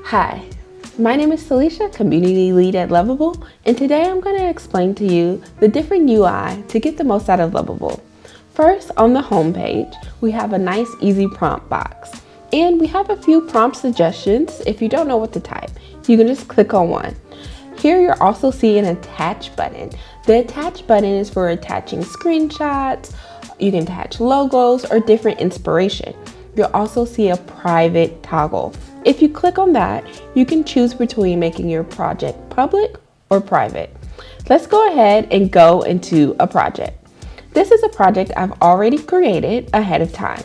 Hi, my name is Salisha, Community Lead at Lovable, and today I'm going to explain to you the different UI to get the most out of Lovable. First, on the home page, we have a nice easy prompt box, and we have a few prompt suggestions. If you don't know what to type, you can just click on one. Here you'll also see an attach button. The attach button is for attaching screenshots, you can attach logos or different inspiration. You'll also see a private toggle. If you click on that, you can choose between making your project public or private. Let's go ahead and go into a project. This is a project I've already created ahead of time,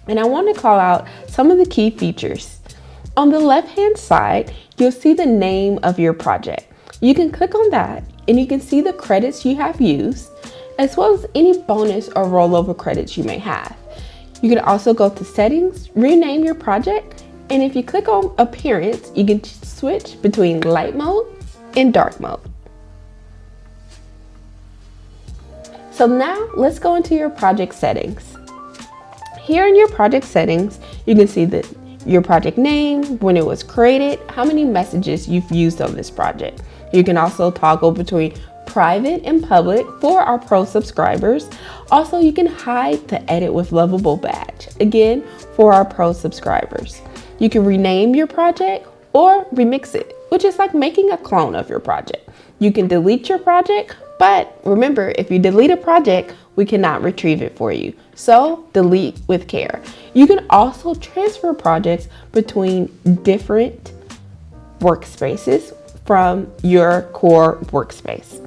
and I want to call out some of the key features. On the left-hand side, you'll see the name of your project. You can click on that and you can see the credits you have used, as well as any bonus or rollover credits you may have. You can also go to settings, rename your project, and if you click on appearance, you can switch between light mode and dark mode. So now let's go into your project settings. Here in your project settings, you can see your project name, when it was created, how many messages you've used on this project. You can also toggle between private and public for our pro subscribers. Also, you can hide the edit with Lovable badge, again, for our pro subscribers. You can rename your project or remix it, which is like making a clone of your project. You can delete your project, but remember, if you delete a project, we cannot retrieve it for you. So delete with care. You can also transfer projects between different workspaces from your core workspace.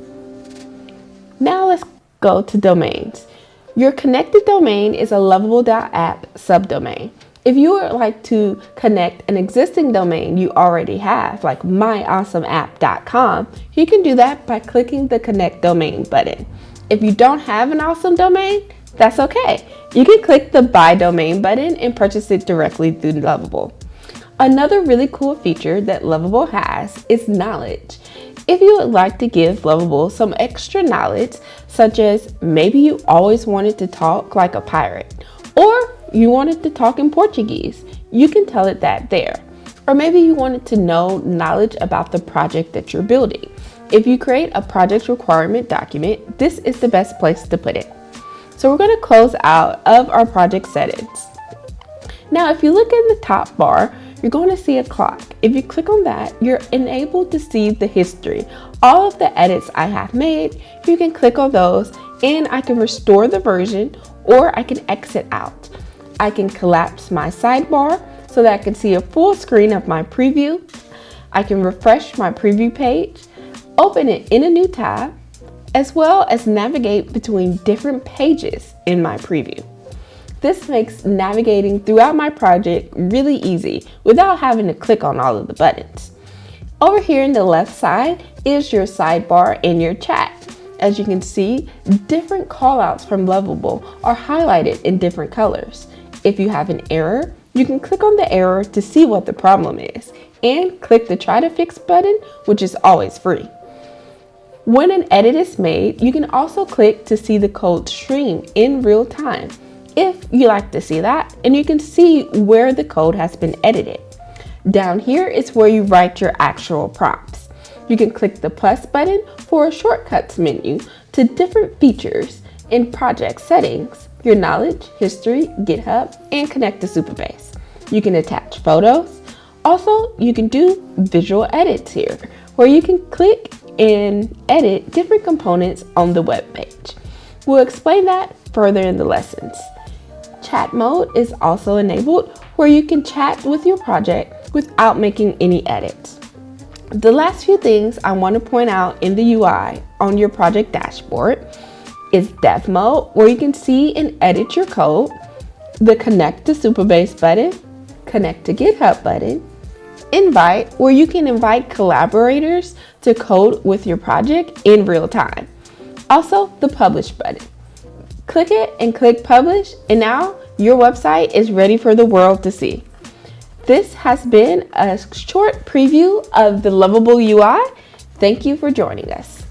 Now let's go to domains. Your connected domain is a lovable.app subdomain. If you would like to connect an existing domain you already have, like myawesomeapp.com, you can do that by clicking the connect domain button. If you don't have an awesome domain, that's okay. You can click the buy domain button and purchase it directly through Lovable. Another really cool feature that Lovable has is knowledge. If you would like to give Lovable some extra knowledge, such as maybe you always wanted to talk like a pirate, or you wanted to talk in Portuguese, you can tell it that there. Or maybe you wanted to know knowledge about the project that you're building. If you create a project requirement document, this is the best place to put it. So we're going to close out of our project settings. Now, if you look in the top bar, you're going to see a clock. If you click on that, you're enabled to see the history. All of the edits I have made, you can click on those and I can restore the version or I can exit out. I can collapse my sidebar so that I can see a full screen of my preview. I can refresh my preview page, open it in a new tab, as well as navigate between different pages in my preview. This makes navigating throughout my project really easy without having to click on all of the buttons. Over here in the left side is your sidebar and your chat. As you can see, different callouts from Lovable are highlighted in different colors. If you have an error, you can click on the error to see what the problem is and click the try to fix button, which is always free. When an edit is made, you can also click to see the code stream in real time if you like to see that, and you can see where the code has been edited. Down here is where you write your actual prompts. You can click the plus button for a shortcuts menu to different features in project settings, your knowledge, history, GitHub, and connect to Supabase. You can attach photos. Also, you can do visual edits here, where you can click and edit different components on the web page. We'll explain that further in the lessons. Chat mode is also enabled, where you can chat with your project without making any edits. The last few things I want to point out in the UI on your project dashboard is dev mode, where you can see and edit your code, the connect to Supabase button, connect to GitHub button, invite, where you can invite collaborators to code with your project in real time. Also, the publish button. Click it and click publish, and now your website is ready for the world to see. This has been a short preview of the Lovable UI. Thank you for joining us.